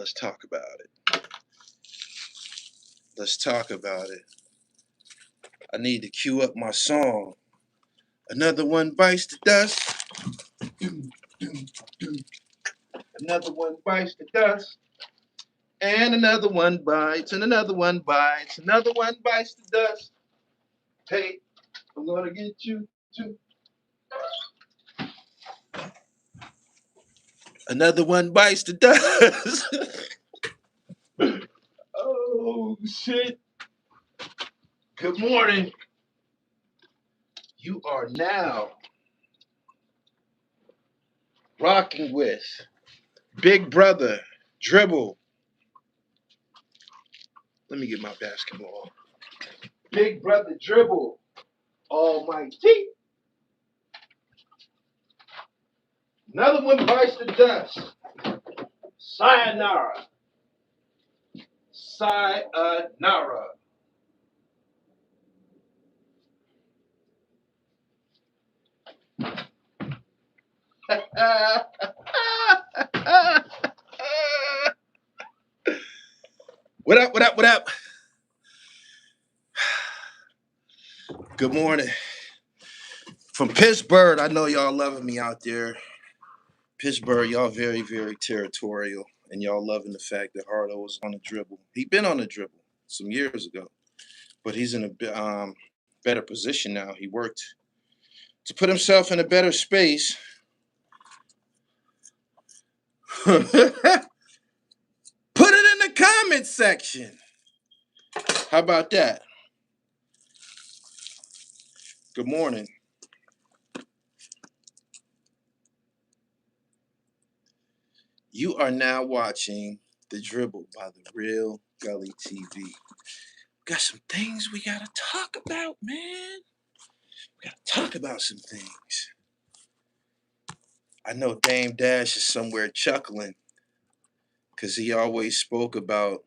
Let's talk about it. Let's talk about it. I need to cue up my song. Another one bites the dust. Another one bites the dust. And another one bites, and another one bites, another one bites the dust. Hey, I'm gonna get you too. Another one bites the dust. Oh shit. Good morning. You are now rocking with Big Brother Dribble. Let me get my basketball. Big Brother Dribble. Almighty. Another one bites the dust. Sayonara. Sayonara. What up, what up, what up? Good morning. From Pittsburgh, I know y'all loving me out there. Pittsburgh, y'all very, very territorial. And y'all loving the fact that Hardo was on the dribble. He been on the dribble some years ago. But he's in a better position now. He worked to put himself in a better space. Put it in the comment section. How about that? Good morning. You are now watching The Dribble by The Real Gully TV. Got some things we gotta talk about, man. We gotta talk about some things. I know Dame Dash is somewhere chuckling because he always spoke about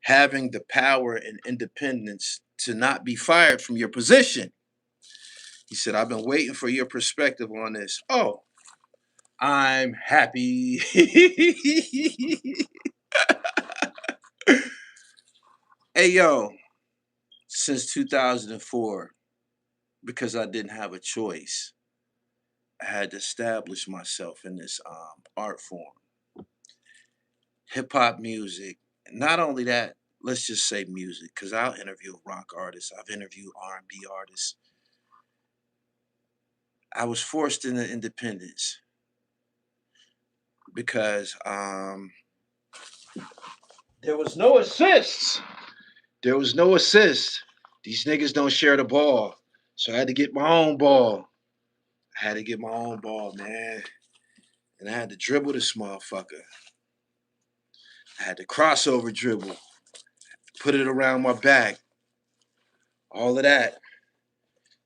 having the power and independence to not be fired from your position. He said, I've been waiting for your perspective on this. Oh, I'm happy. Hey, yo, since 2004, because I didn't have a choice, I had to establish myself in this art form. Hip hop music. Not only that, let's just say music, because I'll interview rock artists. I've interviewed R&B artists. I was forced into independence because there was no assists. There was no assist. These niggas don't share the ball. So I had to get my own ball. Man. And I had to dribble this motherfucker. I had to crossover dribble. Put it around my back. All of that.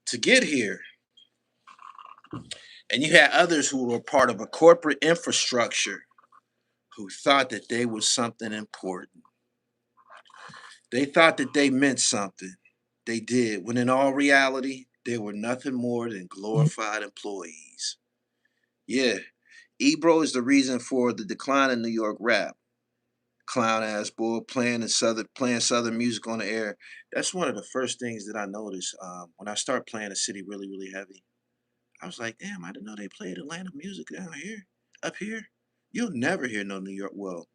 To get here. And you had others who were part of a corporate infrastructure who thought that they was something important. They thought that they meant something. They did. When in all reality, they were nothing more than glorified employees. Yeah. Ebro is the reason for the decline in New York rap. Clown ass boy playing southern music on the air. That's one of the first things that I noticed when I start playing the city really, really heavy. I was like, damn, I didn't know they played Atlanta music down here. Up here, you'll never hear no New York. Well,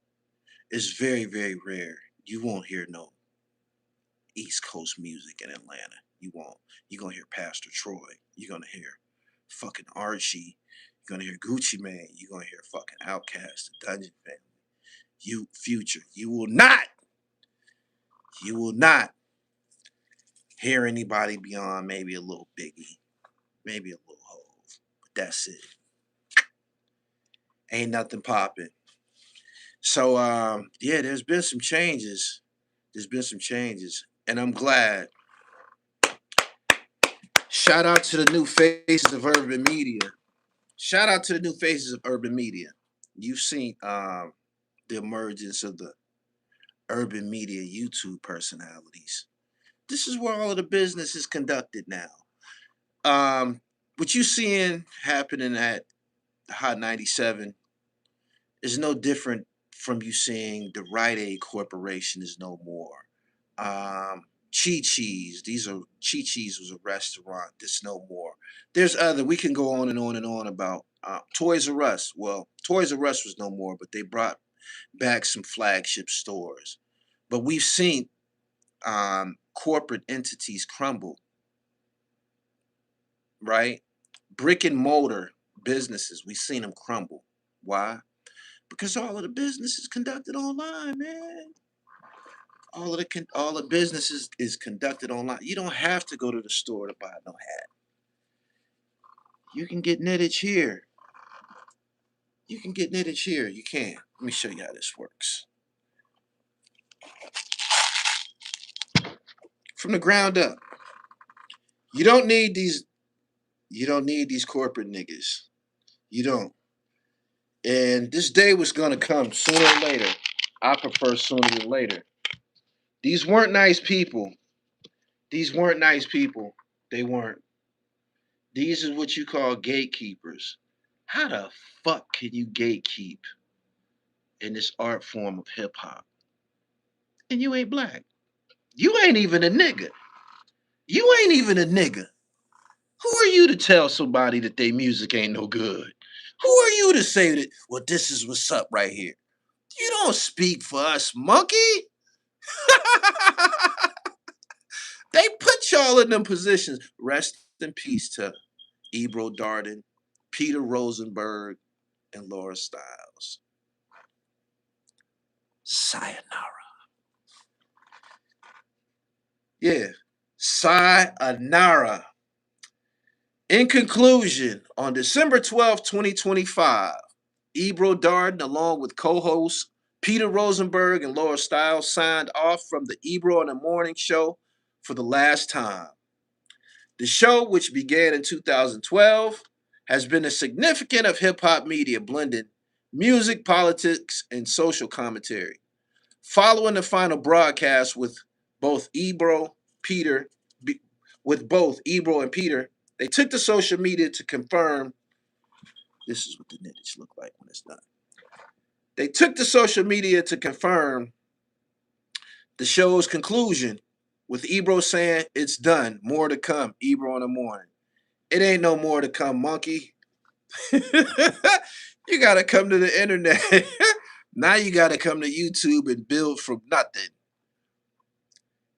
it's very, very rare. You won't hear no East Coast music in Atlanta. You won't. You're gonna hear Pastor Troy. You're gonna hear fucking Archie. You're gonna hear Gucci Mane. You're gonna hear fucking Outkast, the Dungeon Family. You Future. You will not hear anybody beyond maybe a little Biggie, maybe a little Hove. But that's it. Ain't nothing popping. So yeah, there's been some changes. And I'm glad. Shout out to the new faces of urban media. You've seen the emergence of the urban media YouTube personalities. This is where all of the business is conducted now. What you seeing happening at Hot 97 is no different from you seeing the Rite Aid Corporation is no more. Chi Chi's. These are Chi Chi's was a restaurant. That's no more. There's other. We can go on and on and on about Toys R Us. Well, Toys R Us was no more, but they brought back some flagship stores. But we've seen corporate entities crumble, right? Brick and mortar businesses, we've seen them crumble. Why? Because all of the business is conducted online, man. All the business is conducted online. You don't have to go to the store to buy no hat. You can get knitted here. You can get knitted here. You can. Let me show you how this works. From the ground up. You don't need these. You don't need these corporate niggas. You don't. And this day was gonna come sooner or later. I prefer sooner than later. These weren't nice people. These weren't nice people. They weren't. These is what you call gatekeepers. How the fuck can you gatekeep in this art form of hip hop? And you ain't black. You ain't even a nigga. You ain't even a nigga. Who are you to tell somebody that their music ain't no good? Who are you to say that, well, this is what's up right here? You don't speak for us, monkey. They put y'all in them positions. Rest in peace to Ebro Darden, Peter Rosenberg, and Laura Stylez. Sayonara. Yeah. Sayonara. In conclusion, on December 12th, 2025, Ebro Darden, along with co-hosts Peter Rosenberg and Laura Stylez, signed off from the Ebro in the Morning show for the last time. The show, which began in 2012, has been a significant of hip-hop media, blending music, politics, and social commentary. Following the final broadcast both Ebro, Peter, with both Ebro and Peter, they took to social media to confirm this is what the knittage look like when it's done. They took to social media to confirm the show's conclusion, with Ebro saying it's done. More to come. Ebro in the morning. It ain't no more to come, monkey. You gotta come to the internet. Now you gotta come to YouTube and build from nothing.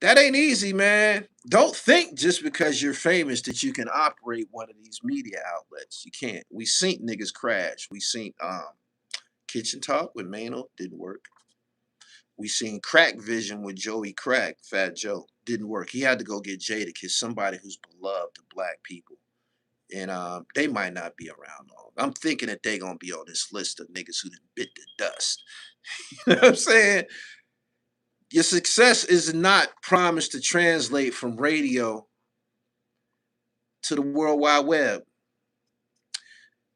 That ain't easy, man. Don't think just because you're famous that you can operate one of these media outlets. You can't. We seen niggas crash. We seen Kitchen Talk with Mano, didn't work. We seen Crack Vision with Joey Crack, Fat Joe, didn't work. He had to go get Jadakiss, somebody who's beloved to black people. And they might not be around long. I'm thinking that they gonna be on this list of niggas who done bit the dust. You know what I'm saying? Your success is not promised to translate from radio to the World Wide Web.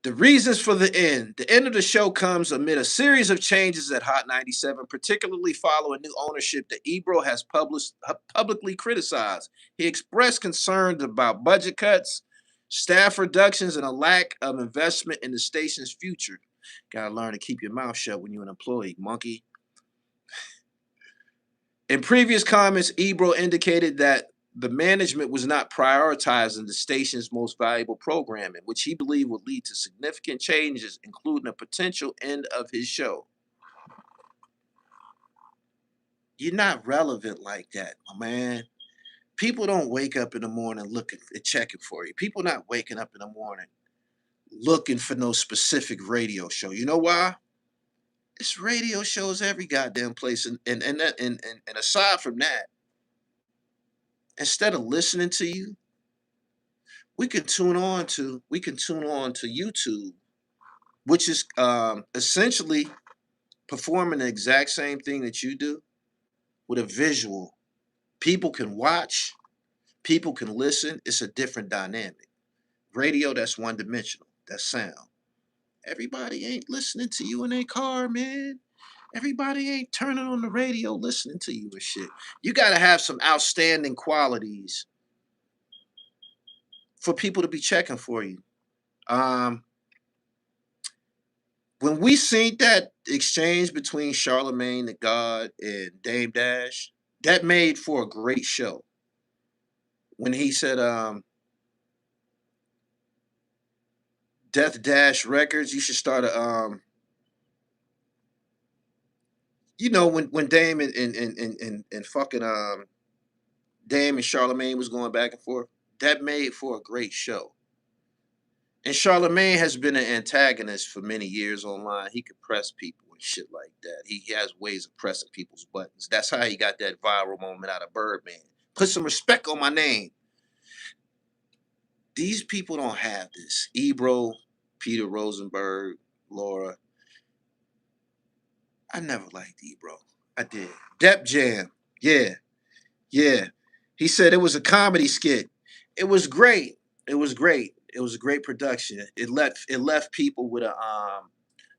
The reasons for the end. The end of the show comes amid a series of changes at Hot 97, particularly following new ownership that Ebro has publicly criticized. He expressed concerns about budget cuts, staff reductions, and a lack of investment in the station's future. Gotta learn to keep your mouth shut when you're an employee, monkey. In previous comments, Ebro indicated that the management was not prioritizing the station's most valuable programming, which he believed would lead to significant changes, including a potential end of his show. You're not relevant like that, my man. People don't wake up in the morning looking and checking for you. People not waking up in the morning looking for no specific radio show. You know why? It's radio shows every goddamn place. And aside from that, instead of listening to you, we can tune on to YouTube, which is essentially performing the exact same thing that you do with a visual. People can watch, people can listen. It's a different dynamic. Radio, that's one dimensional. That's sound. Everybody ain't listening to you in their car, man. Everybody ain't turning on the radio listening to you and shit. You got to have some outstanding qualities for people to be checking for you. When we seen that exchange between Charlemagne the God and Dame Dash, that made for a great show. When he said, Death Dash Records, you should start a when Dame and fucking Dame and Charlemagne was going back and forth, that made for a great show. And Charlemagne has been an antagonist for many years online. He could press people and shit like that. He has ways of pressing people's buttons. That's how he got that viral moment out of Birdman. Put some respect on my name. These people don't have this. Ebro, Peter Rosenberg, Laura. I never liked Ebro. I did. Dep Jam. Yeah. Yeah. He said it was a comedy skit. It was great. It was great. It was a great production. It left people with a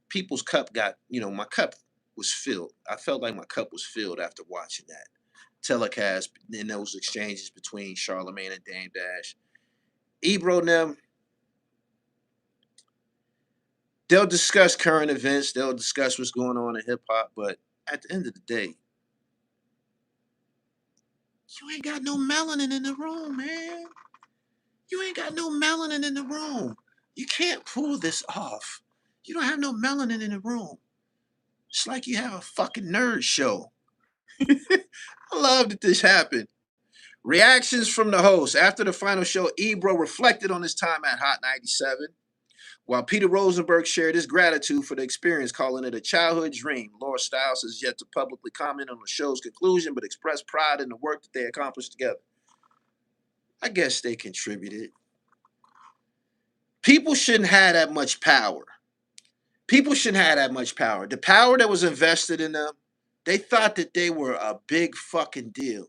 people's cup got, my cup was filled. I felt like my cup was filled after watching that telecast in those exchanges between Charlemagne and Dame Dash. Ebro and them, they'll discuss current events, they'll discuss what's going on in hip hop, but at the end of the day, you ain't got no melanin in the room, man. You ain't got no melanin in the room. You can't pull this off. You don't have no melanin in the room. It's like you have a fucking nerd show. I love that this happened. Reactions from the host. After the final show, Ebro reflected on his time at Hot 97, while Peter Rosenberg shared his gratitude for the experience, calling it a childhood dream. Laura Stylez has yet to publicly comment on the show's conclusion, but expressed pride in the work that they accomplished together. I guess they contributed. People shouldn't have that much power. People shouldn't have that much power. The power that was invested in them, they thought that they were a big fucking deal.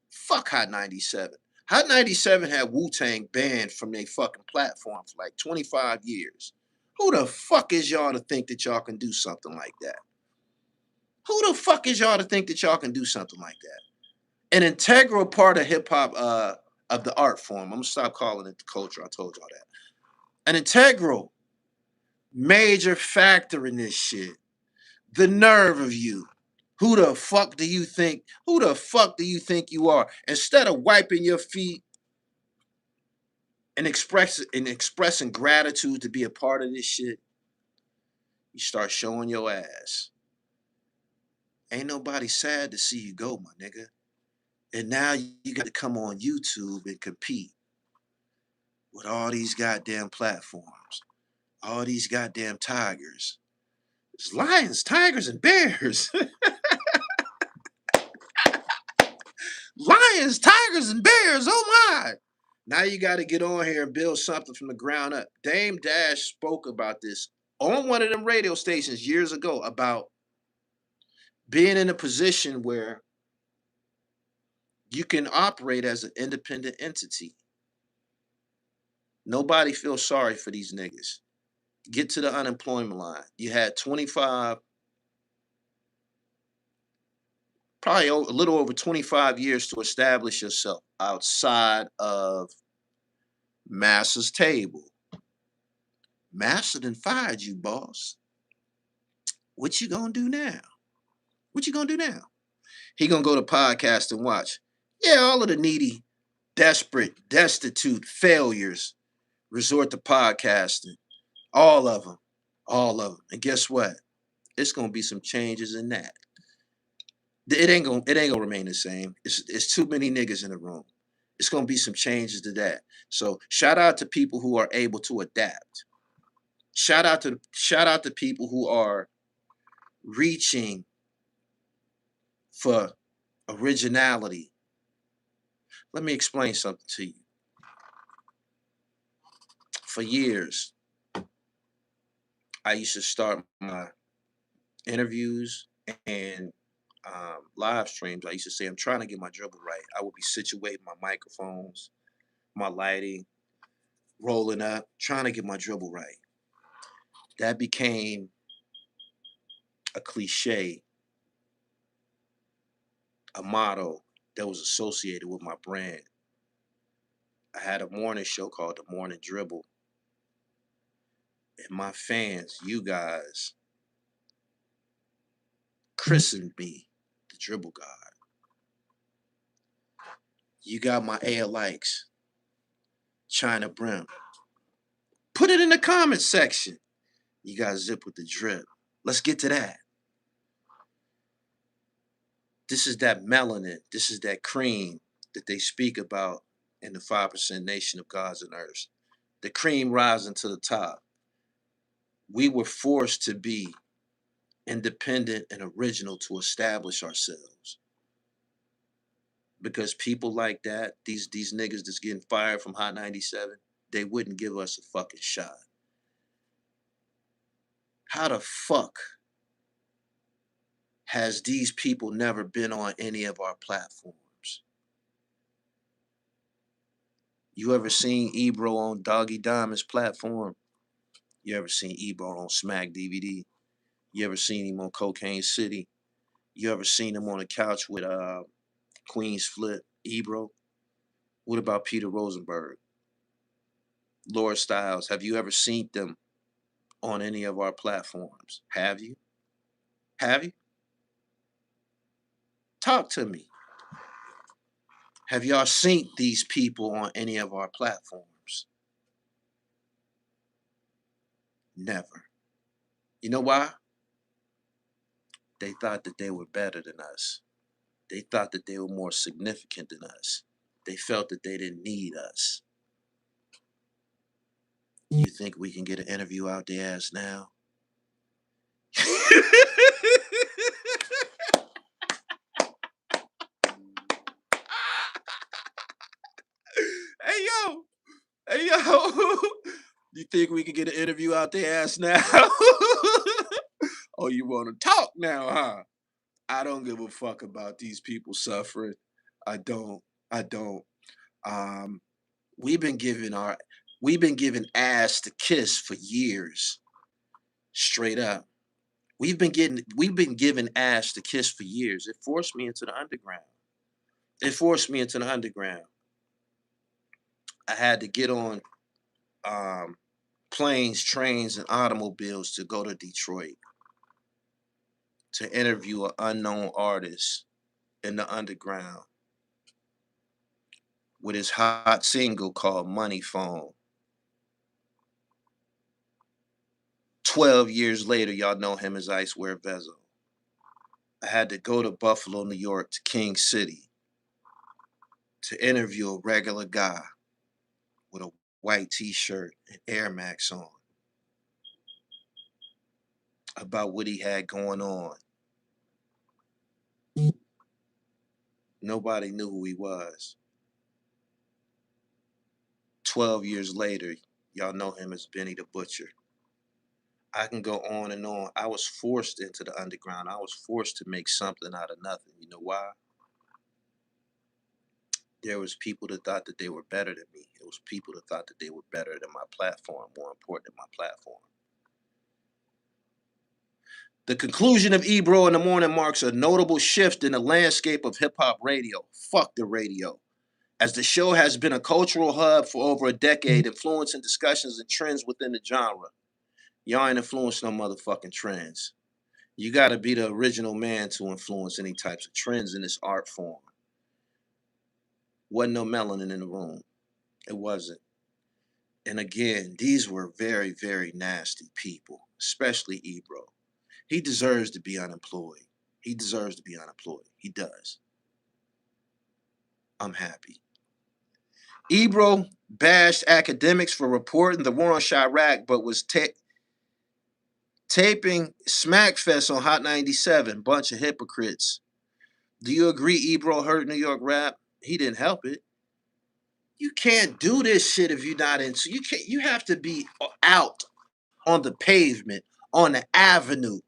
Fuck Hot 97. Hot 97 had Wu-Tang banned from their fucking platform for like 25 years. Who the fuck is y'all to think that y'all can do something like that? Who the fuck is y'all to think that y'all can do something like that? An integral part of hip hop, of the art form. I'm gonna stop calling it the culture. I told y'all that. An integral major factor in this shit. The nerve of you. Who the fuck do you think? Who the fuck do you think you are? Instead of wiping your feet and expressing gratitude to be a part of this shit, you start showing your ass. Ain't nobody sad to see you go, my nigga. And now you got to come on YouTube and compete with all these goddamn platforms, all these goddamn tigers. It's lions, tigers, and bears. Lions, tigers, and bears. Oh my. Now you got to get on here and build something from the ground up. Dame Dash spoke about this on one of them radio stations years ago about being in a position where you can operate as an independent entity. Nobody feels sorry for these niggas. Get to the unemployment line. You had 25, probably a little over 25 years to establish yourself outside of Massa's table. Massa done fired you, boss. What you gonna do now? What you gonna do now? He gonna go to podcast and watch. Yeah, all of the needy, desperate, destitute failures resort to podcasting. All of them. All of them. And guess what? It's gonna be some changes in that. It ain't gonna remain the same. It's too many niggas in the room. It's gonna be some changes to that. So shout out to people who are able to adapt. Shout out to people who are reaching for originality. Let me explain something to you. For years, I used to start my interviews and live streams. I used to say, I'm trying to get my dribble right. I would be situating my microphones, my lighting, rolling up, trying to get my dribble right. That became a cliche, a motto that was associated with my brand. I had a morning show called The Morning Dribble. And my fans, you guys, christened me the dribble god. You got my A likes, China Brim. Put it in the comment section. You got Zip with the drip. Let's get to that. This is that melanin. This is that cream that they speak about in the 5% nation of gods and earths. The cream rising to the top. We were forced to be independent and original to establish ourselves. Because people like that, these niggas that's getting fired from Hot 97, they wouldn't give us a fucking shot. How the fuck has these people never been on any of our platforms? You ever seen Ebro on Doggy Diamond's platform? You ever seen Ebro on Smack DVD? You ever seen him on Cocaine City? You ever seen him on the couch with Queen's Flip, Ebro? What about Peter Rosenberg? Lord Stylez? Have you ever seen them on any of our platforms? Have you? Have you? Talk to me. Have y'all seen these people on any of our platforms? Never. You know why? They thought that they were better than us. They thought that they were more significant than us. They felt that they didn't need us. You think we can get an interview out their ass now? Hey yo, hey yo, you think we can get an interview out their ass now? Oh, you want to talk now, huh? I don't give a fuck about these people suffering. I don't. I don't. Um, we've been given ass to kiss for years. Straight up. We've been given ass to kiss for years. It forced me into the underground. It forced me into the underground. I had to get on planes, trains, and automobiles to go to Detroit to interview an unknown artist in the underground with his hot single called Money Phone. 12 years later, y'all know him as Icewear Vezo. I had to go to Buffalo, New York, to King City to interview a regular guy with a white t-shirt and Air Max on about what he had going on. Nobody knew who he was. 12 years later, y'all know him as Benny the Butcher. I can go on and on. I was forced into the underground. I was forced to make something out of nothing. You know why? There was people that thought that they were better than me. It was people that thought that they were better than my platform, more important than my platform. The conclusion of Ebro in the Morning marks a notable shift in the landscape of hip-hop radio. Fuck the radio. As the show has been a cultural hub for over a decade, influencing discussions and trends within the genre. Y'all ain't influencing no motherfucking trends. You gotta be the original man to influence any types of trends in this art form. Wasn't no melanin in the room. It wasn't. And again, these were very, very nasty people, especially Ebro. He deserves to be unemployed. He deserves to be unemployed. He does. I'm happy. Ebro bashed academics for reporting the war on Chirac, but was taping Smackfest on Hot 97. Bunch of hypocrites. Do you agree Ebro hurt New York rap? He didn't help it. You can't do this shit if you're not into. You have to be out on the pavement, on the avenue,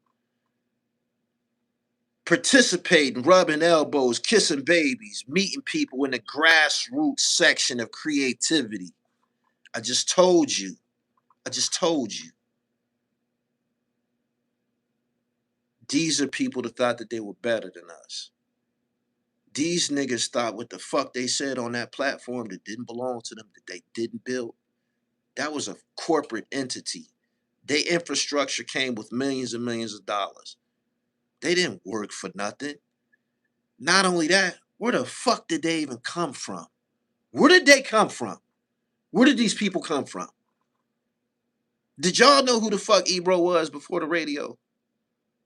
participating, rubbing elbows, kissing babies, meeting people in the grassroots section of creativity. I just told you. These are people that thought that they were better than us. These niggas thought what the fuck they said on that platform that didn't belong to them, that they didn't build. That was a corporate entity. Their infrastructure came with millions and millions of dollars. They didn't work for nothing. Not only that, where the fuck did they even come from? Where did they come from? Where did these people come from? Did y'all know who the fuck Ebro was before the radio?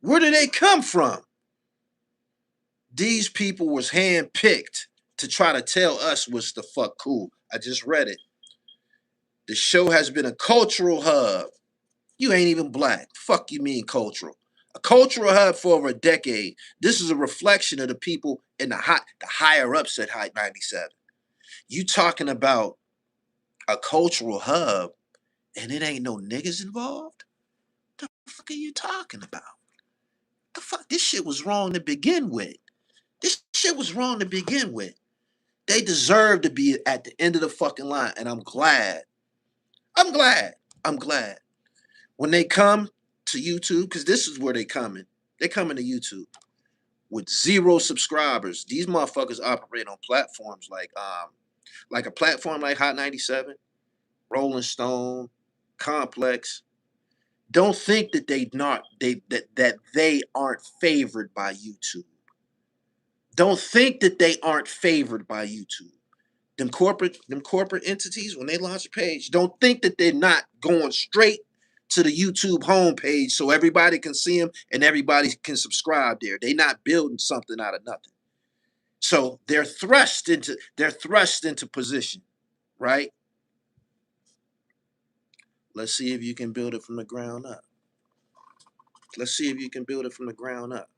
Where did they come from? These people was handpicked to try to tell us what's the fuck cool. I just read it. The show has been a cultural hub. You ain't even black. Fuck you mean cultural. A cultural hub for over a decade. This is a reflection of the people in the higher ups at Hot 97. You talking about a cultural hub and it ain't no niggas involved? The fuck are you talking about? The fuck? This shit was wrong to begin with. This shit was wrong to begin with. They deserve to be at the end of the fucking line, and I'm glad. I'm glad. I'm glad. When they come to YouTube, because this is where they coming. They coming to YouTube with 0 subscribers. These motherfuckers operate on platforms like a platform like Hot 97, Rolling Stone, Complex. Don't think that they aren't favored by YouTube. Don't think that they aren't favored by YouTube. Them corporate entities, when they launch a page, don't think that they're not going straight to the YouTube homepage so everybody can see them and everybody can subscribe there. They're not building something out of nothing. So they're thrust into position, right? Let's see if you can build it from the ground up. Let's see if you can build it from the ground up.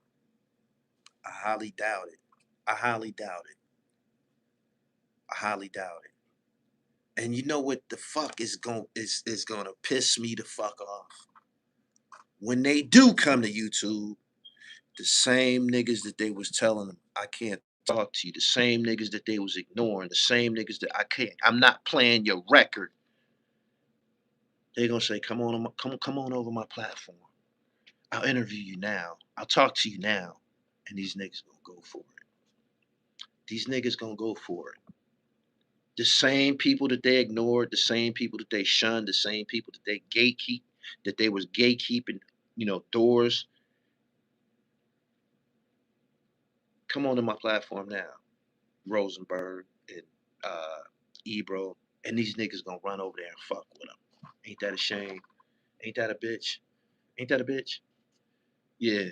I highly doubt it. I highly doubt it. I highly doubt it. And you know what the fuck is gonna piss me the fuck off? When they do come to YouTube, the same niggas that they was telling them, I can't talk to you, the same niggas that they was ignoring, the same niggas that I'm not playing your record. They're gonna say, come on over my platform. I'll interview you now. I'll talk to you now. And these niggas gonna go for it. These niggas gonna go for it. The same people that they ignored, the same people that they shunned, the same people that they was gatekeeping, doors. Come on to my platform now. Rosenberg and Ebro, and these niggas gonna run over there and fuck with them. Ain't that a shame? Ain't that a bitch? Ain't that a bitch? Yeah.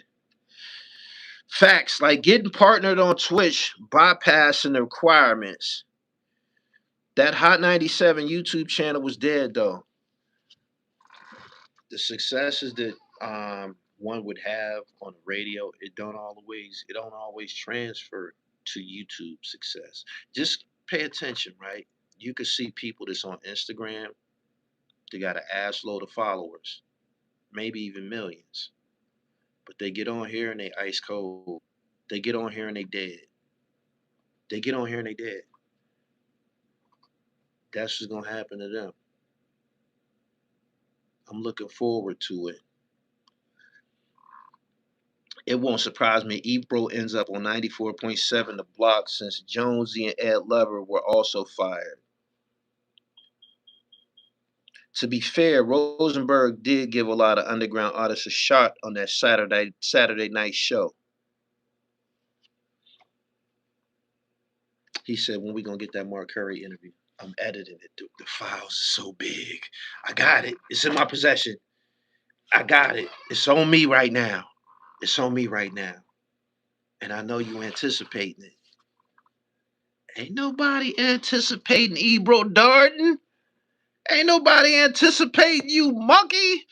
Facts like getting partnered on Twitch, bypassing the requirements. That Hot 97 YouTube channel was dead though. The successes that one would have on the radio, it don't always transfer to YouTube success. Just pay attention, right? You can see people that's on Instagram, they got an ass load of followers, maybe even millions. But they get on here and they ice cold. They get on here and they dead. They get on here and they dead. That's what's gonna happen to them. I'm looking forward to it. It won't surprise me. Ebro ends up on 94.7 the block since Jonesy and Ed Lover were also fired. To be fair, Rosenberg did give a lot of underground artists a shot on that Saturday night show. He said, when we gonna get that Mark Curry interview? I'm editing it. The files is so big. I got it. It's in my possession. I got it. It's on me right now. It's on me right now. And I know you anticipating it. Ain't nobody anticipating Ebro Darden. Ain't nobody anticipating you, monkey.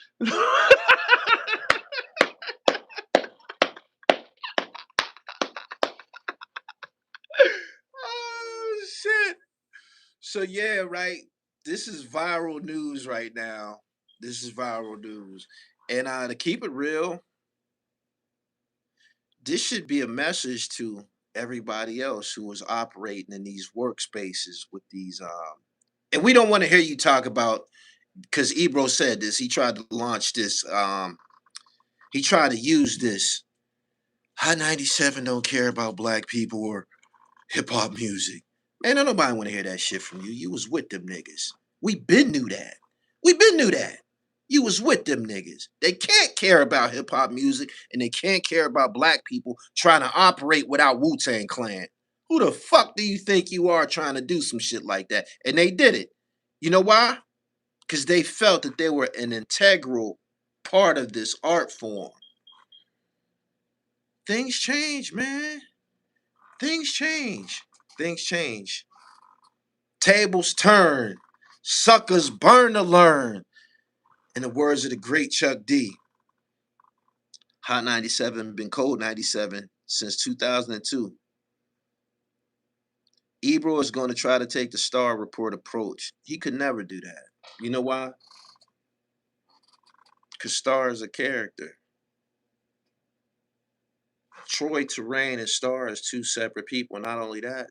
Oh, shit. So, yeah, right. This is viral news right now. This is viral news. And to keep it real, this should be a message to everybody else who is operating in these workspaces with these and we don't want to hear you talk about, because Ebro said this, he tried to launch this, he tried to use this. Hot 97 don't care about black people or hip hop music. Man, don't nobody want to hear that shit from you. You was with them niggas. We been knew that. We been knew that. You was with them niggas. They can't care about hip hop music and they can't care about black people trying to operate without Wu-Tang Clan. Who the fuck do you think you are trying to do some shit like that? And they did it. You know why? Because they felt that they were an integral part of this art form. Things change, man. Things change. Things change. Tables turn. Suckers burn to learn. In the words of the great Chuck D. Hot 97 been cold 97 since 2002. Ebro is going to try to take the Star Report approach. He could never do that. You know why? Because Star is a character. Troy Terrain and Star is two separate people. Not only that,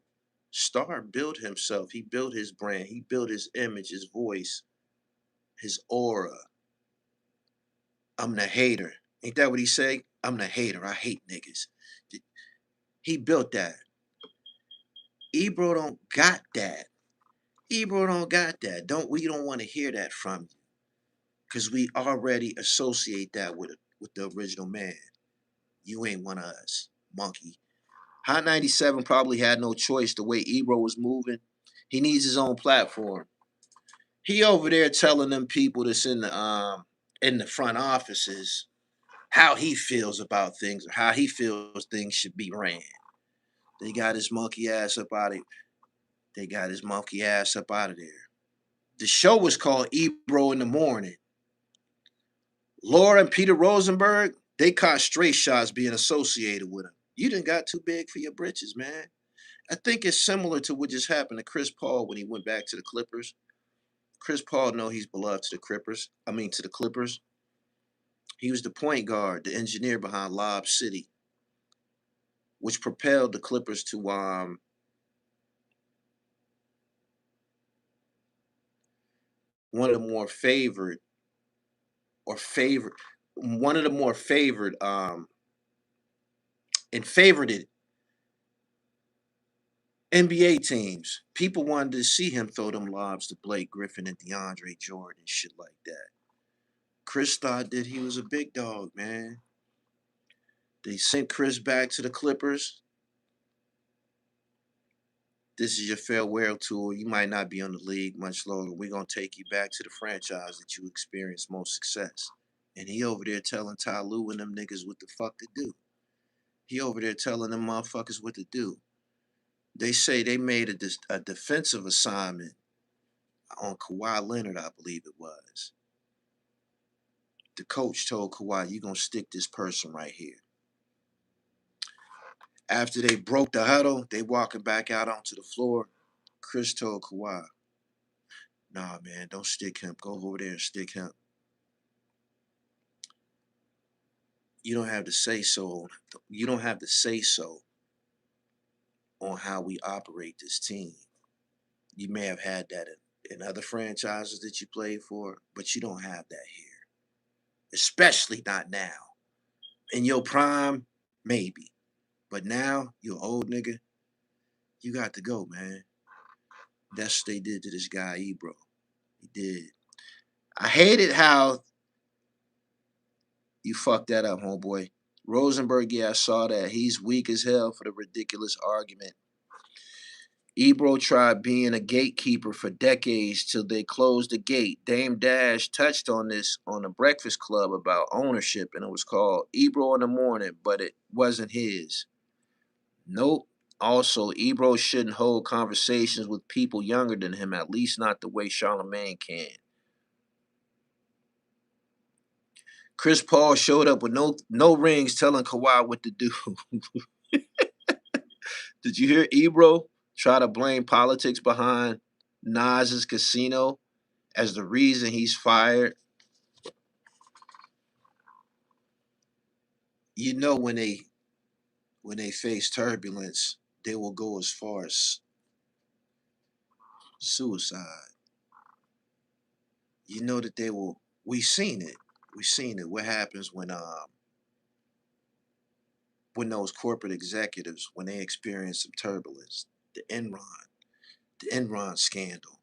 Star built himself. He built his brand. He built his image, his voice, his aura. I'm the hater. Ain't that what he say? I'm the hater. I hate niggas. He built that. Ebro don't got that. Ebro don't got that. We don't want to hear that from you. Because we already associate that with the original man. You ain't one of us, monkey. Hot 97 probably had no choice the way Ebro was moving. He needs his own platform. He over there telling them people that's in the front offices how he feels about things or how he feels things should be ran. They got his monkey ass up out of there. The show was called Ebro in the Morning. Laura and Peter Rosenberg, they caught straight shots being associated with him. You done got too big for your britches, man. I think it's similar to what just happened to Chris Paul when he went back to the Clippers. Chris Paul know he's beloved to the Clippers. He was the point guard, the engineer behind Lob City, which propelled the Clippers to one of the more favored one of the more favored and favorited NBA teams. People wanted to see him throw them lobs to Blake Griffin and DeAndre Jordan and shit like that. Chris thought that he was a big dog, man. They sent Chris back to the Clippers. This is your farewell tour. You might not be on the league much longer. We're going to take you back to the franchise that you experienced most success. And he over there telling THRU and them niggas what the fuck to do. He over there telling them motherfuckers what to do. They say they made a defensive assignment on Kawhi Leonard, I believe it was. The coach told Kawhi, you're going to stick this person right here. After they broke the huddle, they walking back out onto the floor. Chris told Kawhi, nah, man, don't stick him. Go over there and stick him. You don't have to say so. You don't have to say so on how we operate this team. You may have had that in other franchises that you played for, but you don't have that here. Especially not now. In your prime, maybe. But now, you're an old nigga. You got to go, man. That's what they did to this guy, Ebro. He did. I hated how you fucked that up, homeboy. Rosenberg, yeah, I saw that. He's weak as hell for the ridiculous argument. Ebro tried being a gatekeeper for decades till they closed the gate. Dame Dash touched on this on the Breakfast Club about ownership, and it was called Ebro in the Morning, but it wasn't his. Nope. Also, Ebro shouldn't hold conversations with people younger than him, at least not the way Charlemagne can. Chris Paul showed up with no rings telling Kawhi what to do. Did you hear Ebro try to blame politics behind Nas's casino as the reason he's fired? You know when they face turbulence, they will go as far as suicide. You know that they will. We've seen it. We've seen it. What happens when those corporate executives, when they experience some turbulence? The Enron scandal.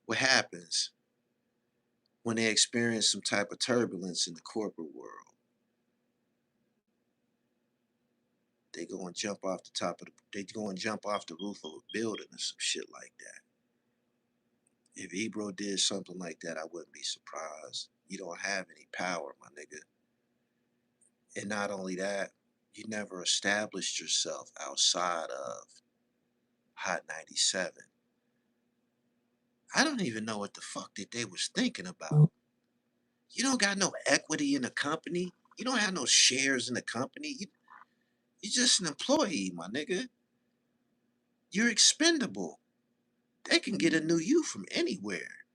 What happens? when they experience some type of turbulence in the corporate world, they go and jump off the top of they go and jump off the roof of a building or some shit like that. If Ebro did something like that, I wouldn't be surprised. You don't have any power, my nigga. And not only that, you never established yourself outside of Hot 97. I don't even know what the fuck that they was thinking about. You don't got no equity in the company. You don't have no shares in the company. You're just an employee, my nigga. You're expendable. They can get a new you from anywhere.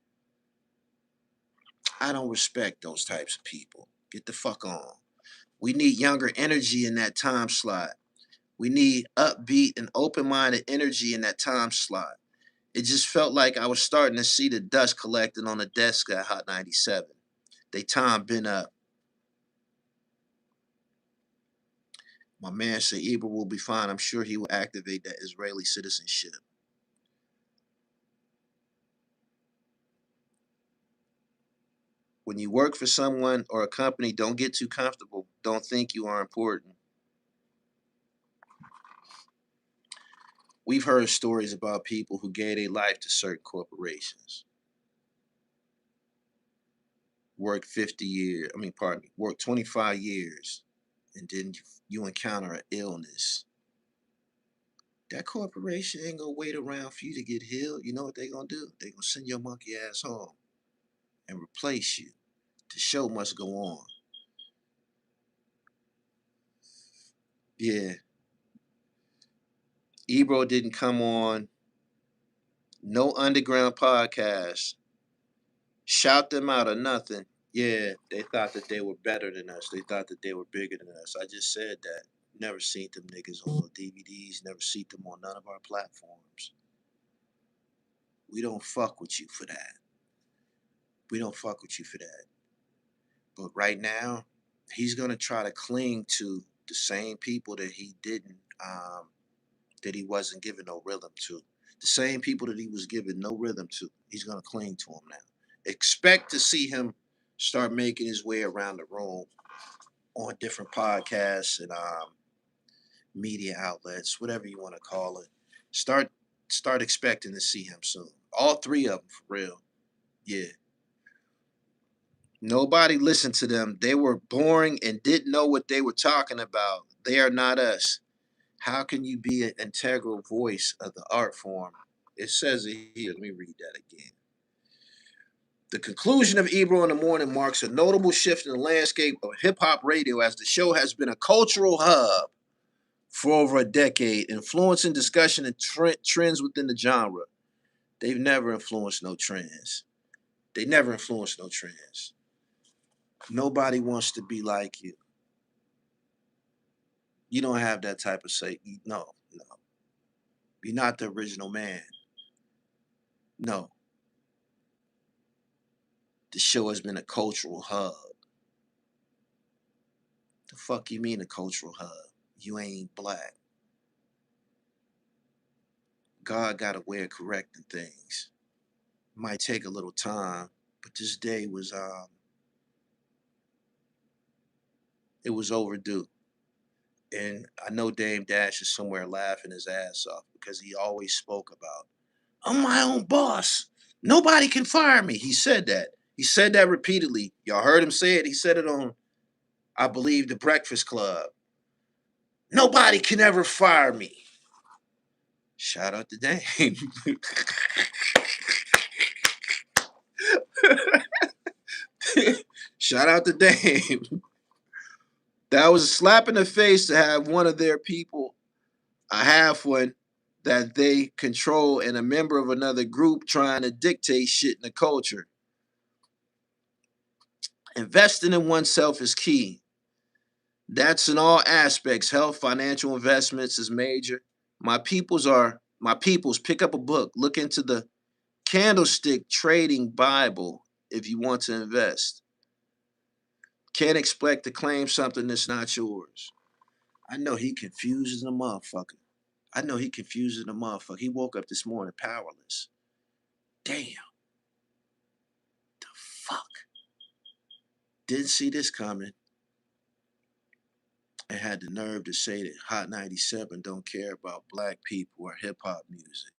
I don't respect those types of people. Get the fuck on. We need younger energy in that time slot. We need upbeat and open-minded energy in that time slot. It just felt like I was starting to see the dust collecting on the desk at Hot 97. They time been up. My man said Ebro will be fine. I'm sure he will activate that Israeli citizenship. When you work for someone or a company, don't get too comfortable. Don't think you are important. We've heard stories about people who gave their life to certain corporations. Work 50 years, pardon me, work 25 years, and then you encounter an illness. That corporation ain't gonna wait around for you to get healed. You know what they gonna do? They gonna send your monkey ass home and replace you. The show must go on. Yeah. Ebro didn't come on no underground podcast. Shout them out or nothing. Yeah, they thought that they were better than us. They thought that they were bigger than us. I just said that. Never seen them niggas on DVDs. Never seen them on none of our platforms. We don't fuck with you for that. We don't fuck with you for that. But right now, he's gonna try to cling to the same people that he didn't, that he wasn't giving no rhythm to. The same people that he was giving no rhythm to. He's gonna cling to them now. Expect to see him start making his way around the room on different podcasts and media outlets, whatever you want to call it. Start expecting to see him soon. All three of them, for real. Yeah. Nobody listened to them. They were boring and didn't know what they were talking about. They are not us. How can you be an integral voice of the art form? It says it here. Let me read that again. The conclusion of Ebro in the Morning marks a notable shift in the landscape of hip hop radio as the show has been a cultural hub for over a decade, influencing discussion and trends within the genre. They've never influenced no trends. They never influenced no trends. Nobody wants to be like you. You don't have that type of say. No, no. You're not the original man. No. The show has been a cultural hub. The fuck you mean a cultural hub? You ain't black. God got a way of correcting things. Might take a little time, but this day was it was overdue. And I know Dame Dash is somewhere laughing his ass off because he always spoke about, I'm my own boss. Nobody can fire me. He said that. He said that repeatedly. Y'all heard him say it. He said it on, I believe, The Breakfast Club. Nobody can ever fire me. Shout out to Dame. Shout out to Dame. That was a slap in the face to have one of their people, a half one, that they control and a member of another group trying to dictate shit in the culture. Investing in oneself is key. That's in all aspects. Health, financial investments is major. My peoples pick up a book. Look into the Candlestick Trading Bible if you want to invest. Can't expect to claim something that's not yours. I know he confuses the motherfucker. I know he confuses the motherfucker. He woke up this morning powerless. Damn. The fuck? didn't see this coming and had the nerve to say that Hot 97 don't care about black people or hip hop music.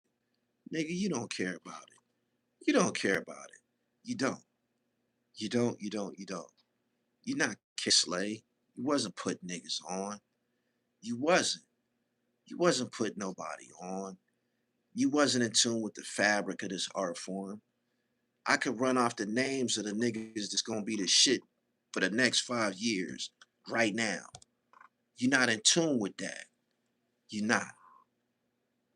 Nigga, you don't care about it. You don't care about it. You don't. You don't, you don't, you don't. You're not Slay. You wasn't putting niggas on. You wasn't. You wasn't putting nobody on. You wasn't in tune with the fabric of this art form. I could run off the names of the niggas that's gonna be the shit for the next 5 years right now. You're not in tune with that. You're not.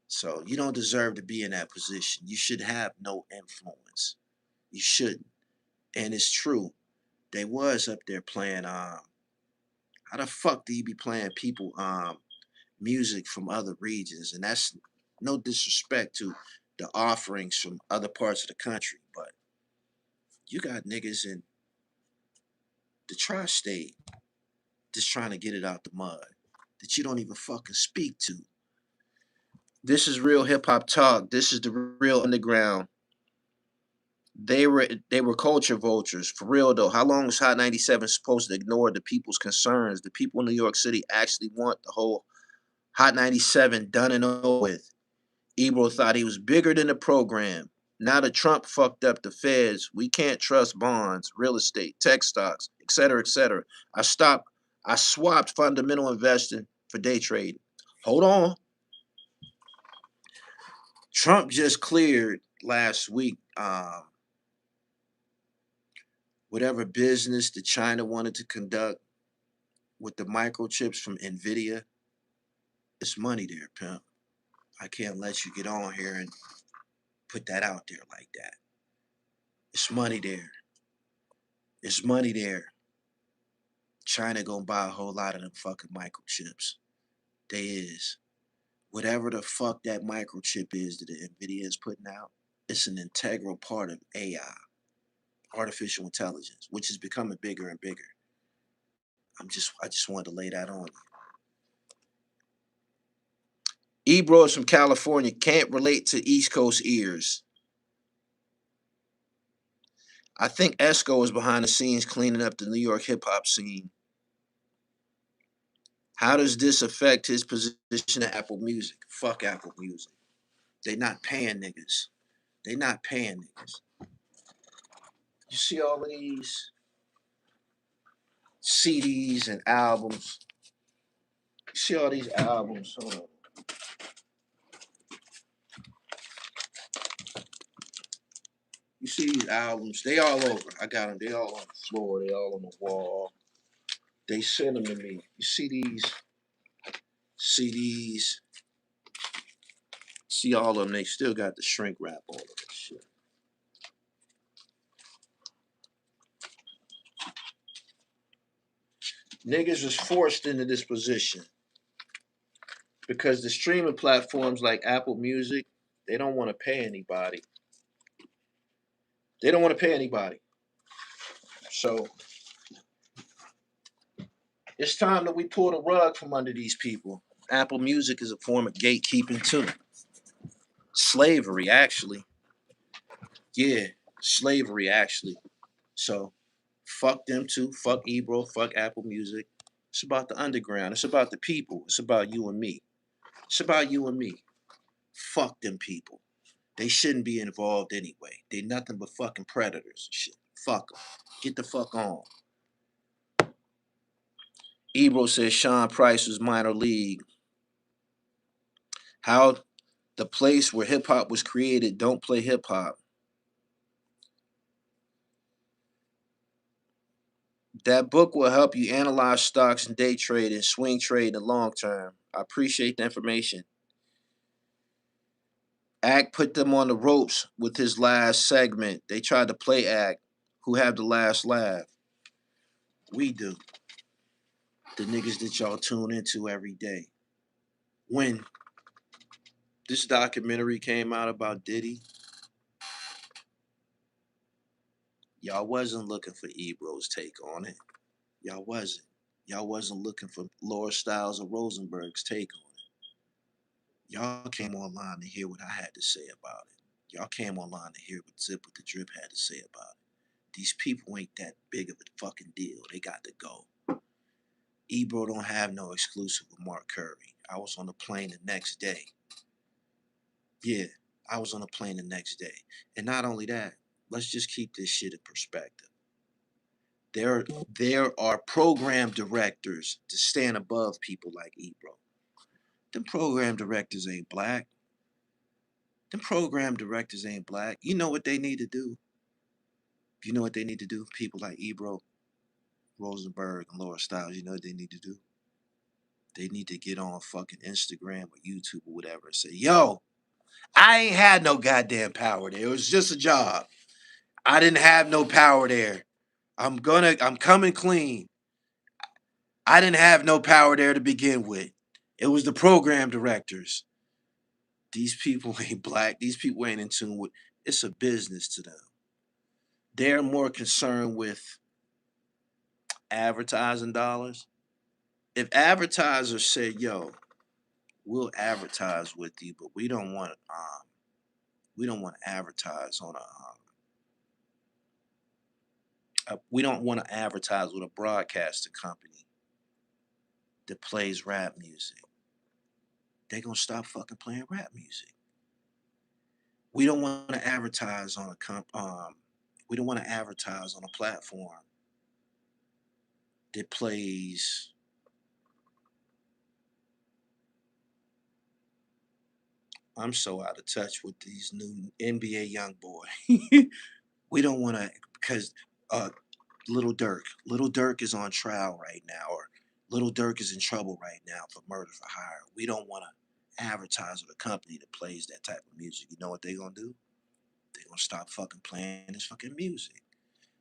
So you don't deserve to be in that position. You should have no influence. You shouldn't. And it's true. They was up there playing how the fuck do you be playing people music from other regions? And that's no disrespect to the offerings from other parts of the country, but you got niggas in the tri-state just trying to get it out the mud that you don't even fucking speak to. This is real hip hop talk. This is the real underground. They were culture vultures for real though. How long is Hot 97 supposed to ignore the people's concerns? The people in New York City actually want the whole Hot 97 done and over with. Ebro thought he was bigger than the program. Now that Trump fucked up the feds, we can't trust bonds, real estate, tech stocks, et cetera, et cetera. I swapped fundamental investing for day trading. Hold on. Trump just cleared last week whatever business that China wanted to conduct with the microchips from NVIDIA. It's money there, pimp. I can't let you get on here and put that out there like that. It's money there. It's money there. China gonna buy a whole lot of them fucking microchips. They is. Whatever the fuck that microchip is that the NVIDIA is putting out, it's an integral part of AI, artificial intelligence, which is becoming bigger and bigger. I just wanted to lay that on you. Ebro is from California, can't relate to East Coast ears. I think Esco is behind the scenes cleaning up the New York hip hop scene. How does this affect his position at Apple Music? Fuck Apple Music. They not paying niggas. They not paying niggas. You see all of these CDs and albums. You see all these albums. Hold on. You see these albums. They all over. I got them. They all on the floor. They all on the wall. They send them to me. You see these CDs. See all of them. They still got the shrink wrap on them and shit. Niggas was forced into this position because the streaming platforms like Apple Music, they don't want to pay anybody. They don't want to pay anybody. So it's time that we pull the rug from under these people. Apple Music is a form of gatekeeping too. Slavery, actually. Yeah, slavery, actually. So fuck them too. Fuck Ebro. Fuck Apple Music. It's about the underground. It's about the people. It's about you and me. It's about you and me. Fuck them people. They shouldn't be involved anyway. They nothing but fucking predators and shit. Fuck them. Get the fuck on. Ebro says Sean Price was minor league. How the place where hip hop was created don't play hip hop. That book will help you analyze stocks and day trade and swing trade in the long term. I appreciate the information. Act put them on the ropes with his last segment. They tried to play Act, who have the last laugh. We do. The niggas that y'all tune into every day. When this documentary came out about Diddy, y'all wasn't looking for Ebro's take on it. Y'all wasn't. Y'all wasn't looking for Laura Stylez or Rosenberg's take on it. Y'all came online to hear what I had to say about it. Y'all came online to hear what Zip with the Drip had to say about it. These people ain't that big of a fucking deal. They got to go. Ebro don't have no exclusive with Mark Curry. I was on the plane the next day. Yeah, I was on a plane the next day. And not only that, let's just keep this shit in perspective. There are program directors to stand above people like Ebro. Them program directors ain't black. Them program directors ain't black. You know what they need to do? You know what they need to do? People like Ebro, Rosenberg, and Laura Stylez, you know what they need to do? They need to get on fucking Instagram or YouTube or whatever and say, yo, I ain't had no goddamn power there. It was just a job. I didn't have no power there. I'm coming clean. I didn't have no power there to begin with. It was the program directors. These people ain't black. These people ain't in tune with, it's a business to them. They're more concerned with advertising dollars. If advertisers said, yo, we'll advertise with you, but we don't want to advertise on we don't want to advertise with a broadcasting company that plays rap music. They're gonna stop fucking playing rap music. We don't want to advertise on we don't want to advertise on a platform that plays I'm so out of touch with these new NBA young boy. We don't want to because uh Little Dirk is on trial right now, or Little Dirk is in trouble right now for murder for hire. We don't want to advertise with a company that plays that type of music. You know what they're gonna do? They're gonna stop fucking playing this fucking music.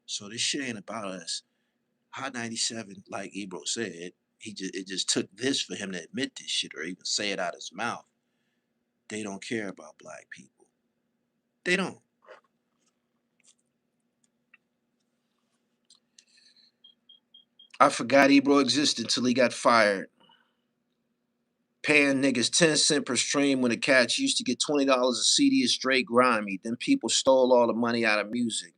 So this shit ain't about us. Hot 97, like Ebro said, it just took this for him to admit this shit or even say it out his mouth. They don't care about black people. They don't. I forgot Ebro existed until he got fired. Paying niggas 10 cents per stream when the cats used to get $20 a CD is straight grimy. Then people stole all the money out of music.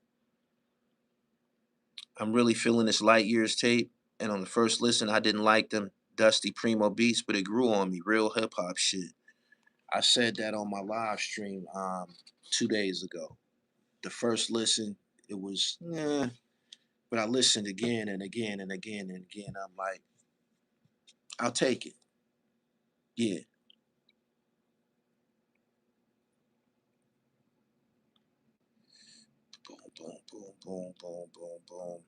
I'm really feeling this Light Years tape. And on the first listen, I didn't like them dusty primo beats, but it grew on me. Real hip hop shit. I said that on my live stream 2 days ago. The first listen, it was, but I listened again and again and again and again. I'm like, I'll take it. Yeah. Boom, boom, boom, boom, boom, boom, boom.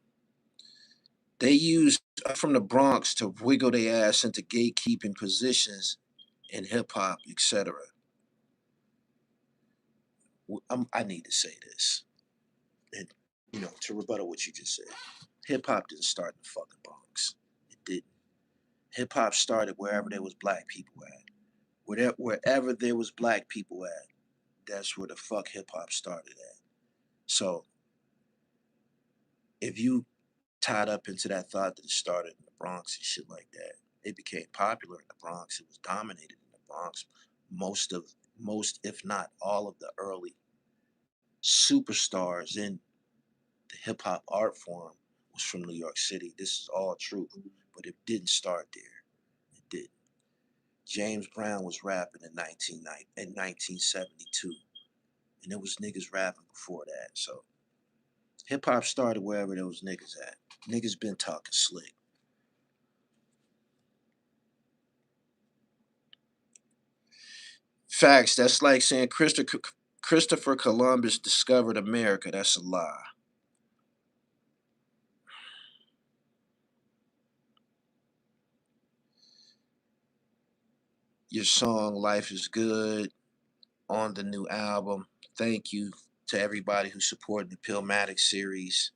They used from the Bronx to wiggle their ass into gatekeeping positions in hip hop, etc. I need to say this, and to rebuttal what you just said. Hip hop didn't start in the fucking Bronx. It didn't. Hip hop started wherever there was black people at. Wherever there was black people at, that's where the fuck hip hop started at. So if you tied up into that thought that it started in the Bronx and shit like that, it became popular in the Bronx. It was dominated in the Bronx. Most, if not all of the early superstars in the hip hop art form was from New York City. This is all true, but it didn't start there. It didn't. James Brown was rapping in 1972, and there was niggas rapping before that. So hip hop started wherever there was niggas at. Niggas been talking slick. Facts. That's like saying Christopher Columbus discovered America. That's a lie. Your song "Life Is Good" on the new album. Thank you to everybody who supported the PILLMATIC series.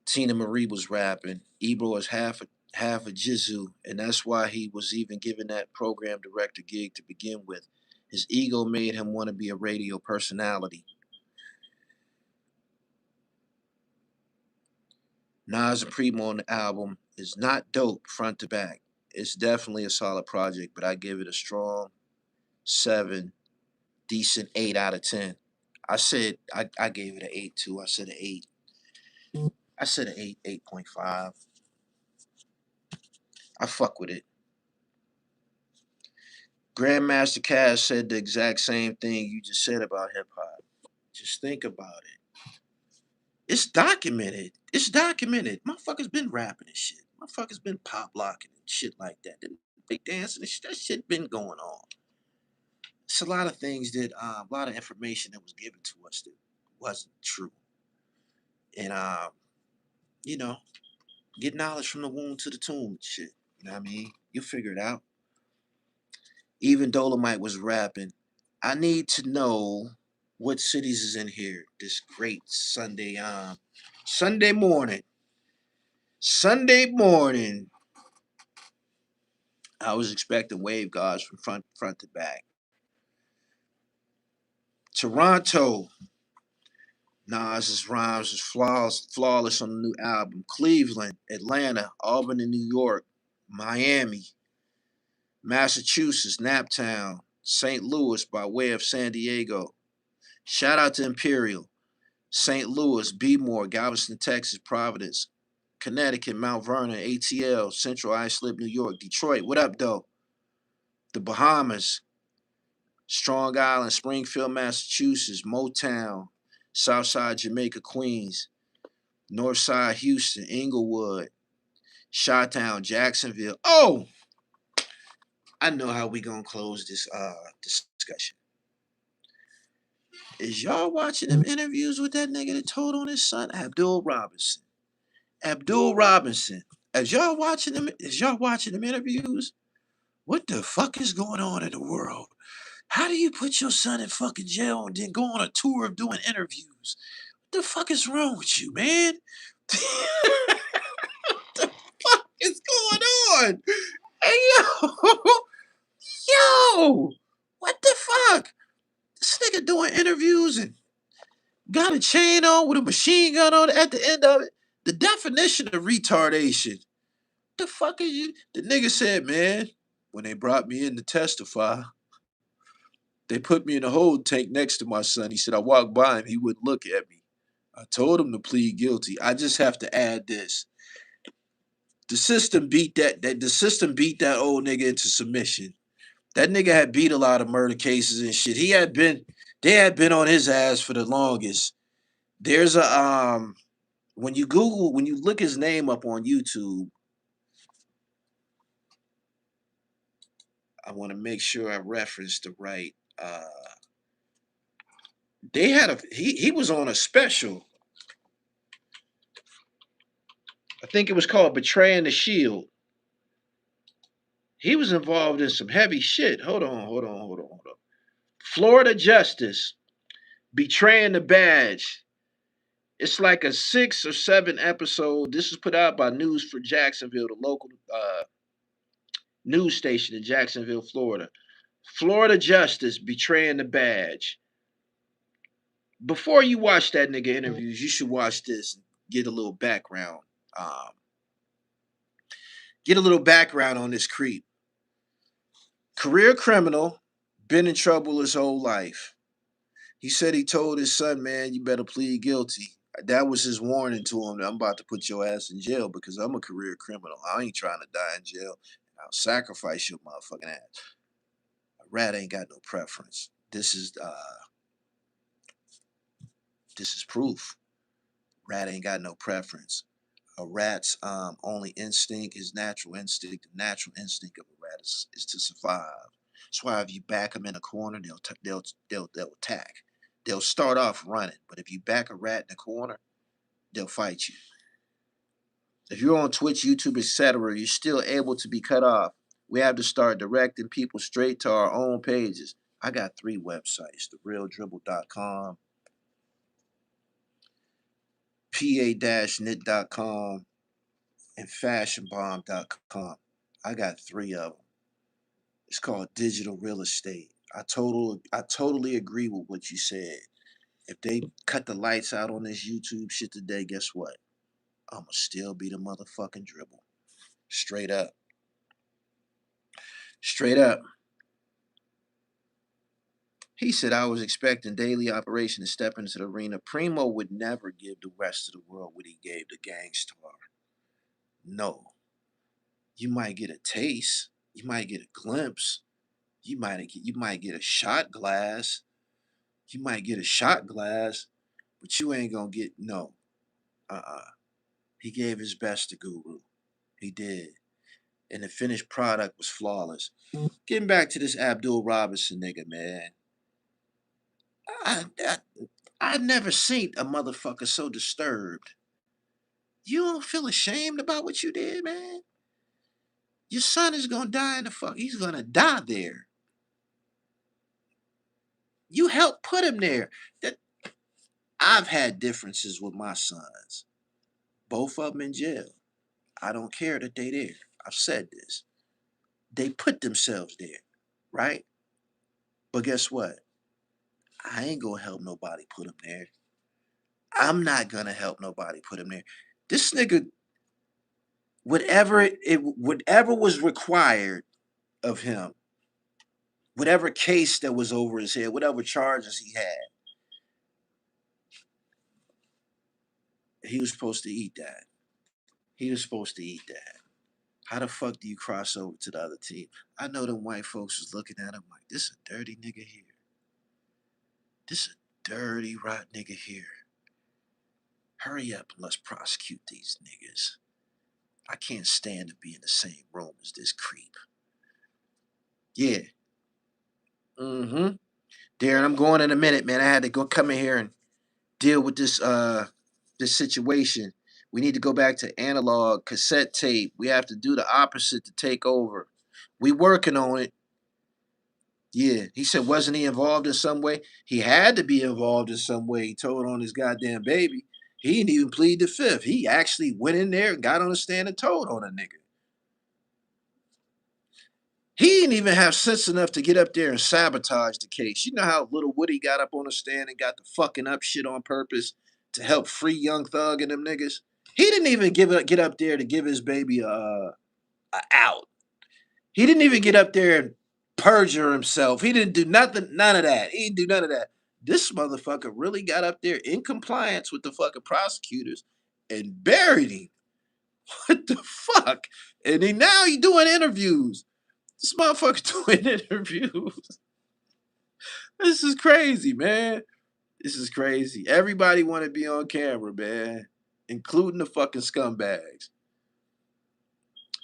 Tina Marie was rapping. Ebro is half a Jizu, and that's why he was even given that program director gig to begin with. His ego made him want to be a radio personality. Nas and Primo on the album is not dope front to back. It's definitely a solid project, but I give it a strong 7, decent 8 out of 10. I gave it an 8 too. I said an 8. I said an 8, 8.5. I fuck with it. Grandmaster Cass said the exact same thing you just said about hip hop. Just think about it. It's documented. It's documented. Motherfuckers been rapping and shit. Motherfuckers been pop locking and shit like that. Big dancing and shit. That shit been going on. It's a lot of things that, a lot of information that was given to us that wasn't true. And, you know, get knowledge from the womb to the tomb and shit. You know what I mean? You'll figure it out. Even Dolomite was rapping. I need to know what cities is in here this great Sunday morning. Sunday morning. I was expecting wave guards from front to back. Toronto. Nas's rhymes is flawless on the new album. Cleveland, Atlanta, Albany, New York, Miami, Massachusetts, Naptown, St. Louis by way of San Diego. Shout out to Imperial, St. Louis, Bmore, Galveston, Texas, Providence, Connecticut, Mount Vernon, ATL, Central Islip, New York, Detroit. What up, though? The Bahamas, Strong Island, Springfield, Massachusetts, Motown, Southside Jamaica, Queens, Northside Houston, Inglewood, Chi-Town, Jacksonville. Oh, I know how we gonna close this discussion. Is y'all watching them interviews with that nigga that told on his son, Abdul Robinson? Abdul Robinson. Is y'all watching them interviews? What the fuck is going on in the world? How do you put your son in fucking jail and then go on a tour of doing interviews? What the fuck is wrong with you, man? What the fuck is going on? Hey, yo, what the fuck? This nigga doing interviews and got a chain on with a machine gun on it at the end of it. The definition of retardation. The fuck is you? The nigga said, man, when they brought me in to testify, they put me in a hold tank next to my son. He said, I walked by him, he wouldn't look at me. I told him to plead guilty. I just have to add this. The system beat that old nigga into submission. That nigga had beat a lot of murder cases and shit. They had been on his ass for the longest. There's a when you look his name up on YouTube, I want to make sure I reference the right they had he was on a special. I think it was called Betraying the Shield. He was involved in some heavy shit. Hold on. Florida Justice, Betraying the Badge. It's like a 6 or 7 episode. This is put out by News for Jacksonville, the local news station in Jacksonville, Florida. Florida Justice, Betraying the Badge. Before you watch that nigga interviews, you should watch this and get a little background. Um, get a little background on this creep. Career criminal, been in trouble his whole life. He said he told his son, man, you better plead guilty. That was his warning to him that I'm about to put your ass in jail because I'm a career criminal. I ain't trying to die in jail. I'll sacrifice your motherfucking ass. A rat ain't got no preference. This is proof. Rat ain't got no preference. A rat's only instinct is natural instinct. The natural instinct of a rat is to survive. That's why if you back them in a corner, they'll attack. They'll start off running, but if you back a rat in a corner, they'll fight you. If you're on Twitch, YouTube, etc., you're still able to be cut off. We have to start directing people straight to our own pages. I got 3 websites: therealdribble.com, pa-knit.com, and fashionbomb.com. I got 3 of them. It's called digital real estate. I totally agree with what you said. If they cut the lights out on this YouTube shit today, guess what? I'ma still be the motherfucking dribble. Straight up. Straight up. He said, I was expecting daily operation to step into the arena. Primo would never give the rest of the world what he gave the Gangstar. No. You might get a taste. You might get a glimpse. You might get a shot glass. You might get a shot glass, but you ain't gonna get no. He gave his best to Guru. He did. And the finished product was flawless. Getting back to this Abdul Robinson nigga, man. I, I I never seen a motherfucker so disturbed. You don't feel ashamed about what you did, man? Your son is gonna die in the fuck. He's gonna die there. You helped put him there. That I've had differences with my sons. Both of them in jail. I don't care that they there. I've said this. They put themselves there, right? But guess what? I ain't gonna help nobody put them there. I'm not gonna help nobody put him there. This nigga, whatever was required of him, whatever case that was over his head, whatever charges he had, he was supposed to eat that. He was supposed to eat that. How the fuck do you cross over to the other team? I know them white folks was looking at him like, this a dirty nigga here. This a dirty, rotten nigga here. Hurry up and let's prosecute these niggas. I can't stand to be in the same room as this creep. Yeah. Mm-hmm. Darren, I'm going in a minute, man. I had to go come in here and deal with this situation. We need to go back to analog cassette tape. We have to do the opposite to take over. We working on it. Yeah. He said, wasn't he involved in some way? He had to be involved in some way. He told on his goddamn baby. He didn't even plead the fifth. He actually went in there, got on the stand, and told on a nigga. He didn't even have sense enough to get up there and sabotage the case. You know how little Woody got up on the stand and got the fucking up shit on purpose to help free Young Thug and them niggas? He didn't even get up there to give his baby a out. He didn't even get up there and perjure himself. He didn't do nothing, none of that. He didn't do none of that. This motherfucker really got up there in compliance with the fucking prosecutors and buried him. What the fuck? And now he doing interviews. This motherfucker doing interviews. This is crazy, man. This is crazy. Everybody want to be on camera, man, including the fucking scumbags.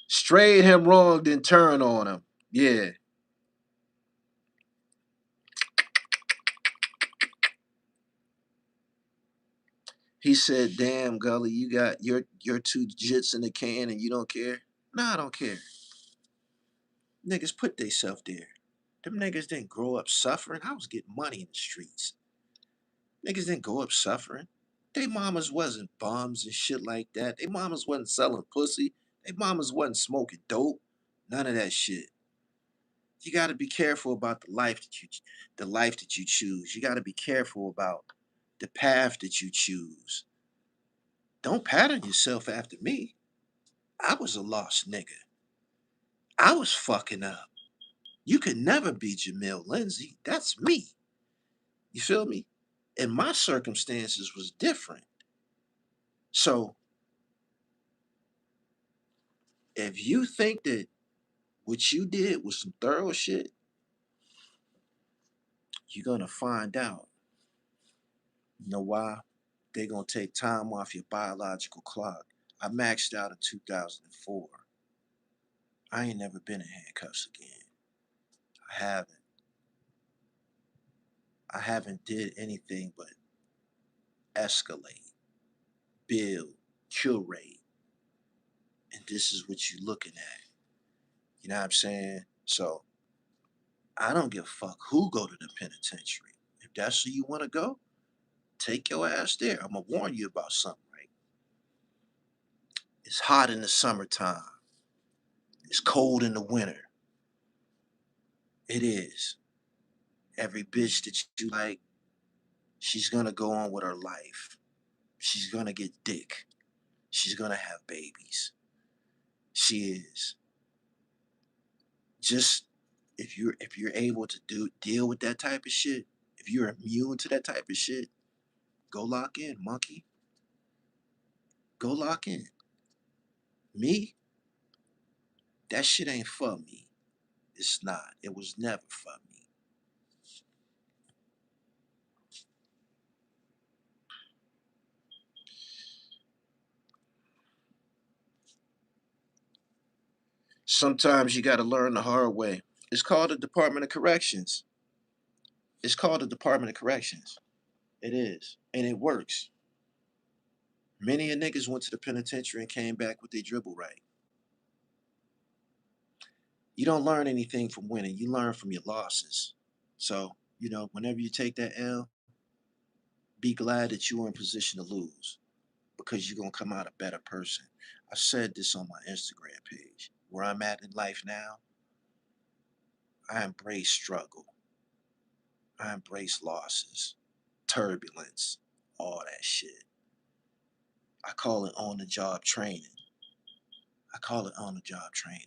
Strayed him wrong, then turn on him. Yeah. He said, "Damn, Gully, you got your two jits in the can and you don't care." Nah, I don't care. Niggas put theyself there. Them niggas didn't grow up suffering. I was getting money in the streets. Niggas didn't grow up suffering. They mamas wasn't bums and shit like that. They mamas wasn't selling pussy. They mamas wasn't smoking dope. None of that shit. You got to be careful about the life that you choose. You got to be careful about the path that you choose. Don't pattern yourself after me. I was a lost nigga. I was fucking up. You could never be Jamil Lindsay. That's me. You feel me? And my circumstances was different. So if you think that what you did was some thorough shit, you're gonna find out. You know why? They're gonna take time off your biological clock. I maxed out in 2004. I ain't never been in handcuffs again. I haven't. I haven't did anything but escalate, build, curate. And this is what you're looking at. You know what I'm saying? So I don't give a fuck who go to the penitentiary. If that's where you want to go, take your ass there. I'm gonna warn you about something, right? It's hot in the summertime. It's cold in the winter. It is. Every bitch that you like, she's gonna go on with her life. She's gonna get dick. She's gonna have babies. She is. Just if you're able to deal with that type of shit, if you're immune to that type of shit, go lock in, monkey. Go lock in. Me, that shit ain't for me. It's not. It was never for me. Sometimes you got to learn the hard way. It's called the Department of Corrections. It's called the Department of Corrections. It is. And it works. Many a niggas went to the penitentiary and came back with their dribble right. You don't learn anything from winning. You learn from your losses. So, whenever you take that L, be glad that you were in position to lose because you're going to come out a better person. I said this on my Instagram page. Where I'm at in life now, I embrace struggle. I embrace losses, turbulence, all that shit. I call it on the job training. I call it on the job training.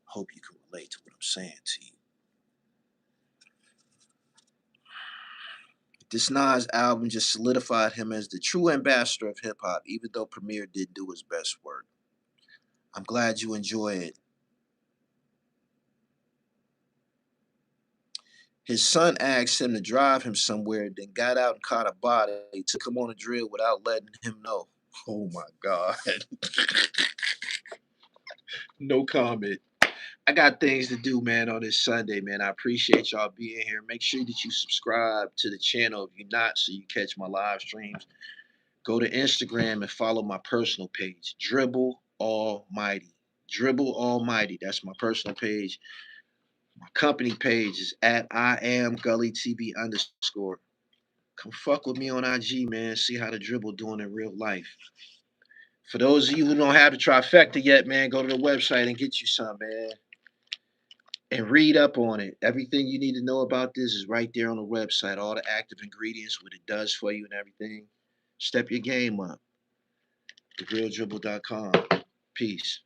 Hope you can relate to what I'm saying to you. This Nas album just solidified him as the true ambassador of hip hop, even though Premier didn't do his best work. I'm glad you enjoy it. His son asked him to drive him somewhere, then got out and caught a body. He took him on a drill without letting him know. Oh my God. No comment. I got things to do, man, on this Sunday, man. I appreciate y'all being here. Make sure that you subscribe to the channel if you're not, so you catch my live streams. Go to Instagram and follow my personal page, Dribble Almighty. Dribble Almighty. That's my personal page. My company page is at I am gullytv _. Come fuck with me on IG, man. See how the dribble doing in real life. For those of you who don't have the trifecta yet, man, go to the website and get you some, man. And read up on it. Everything you need to know about this is right there on the website. All the active ingredients, what it does for you and everything. Step your game up. TheRealDribble.com. Peace.